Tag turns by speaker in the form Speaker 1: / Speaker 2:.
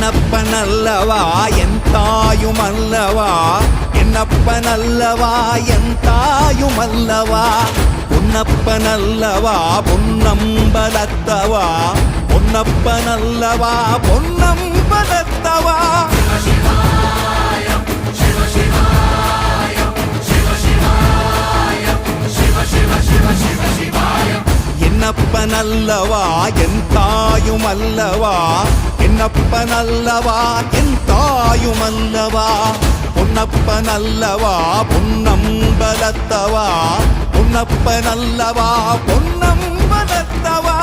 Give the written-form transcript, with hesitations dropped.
Speaker 1: என்னப்பனல்லவா என் தாயுமல்லவா, என்னப்பனல்லவா என் தாயுமல்லவா, பொன்னப்பனல்லவா பொன்னம்பலத்தவா, பொன்னப்பனல்லவா பொன்னம்பலத்தவா. என்னப்பனல்லவா என் தாயுமல்லவா, என்னப்பனல்லவா என் தாயுமல்லவா, பொன்னப்பனல்லவா பொன்னம்பலத்தவா, பொன்னப்பனல்லவா பொன்னம்பலத்தவா.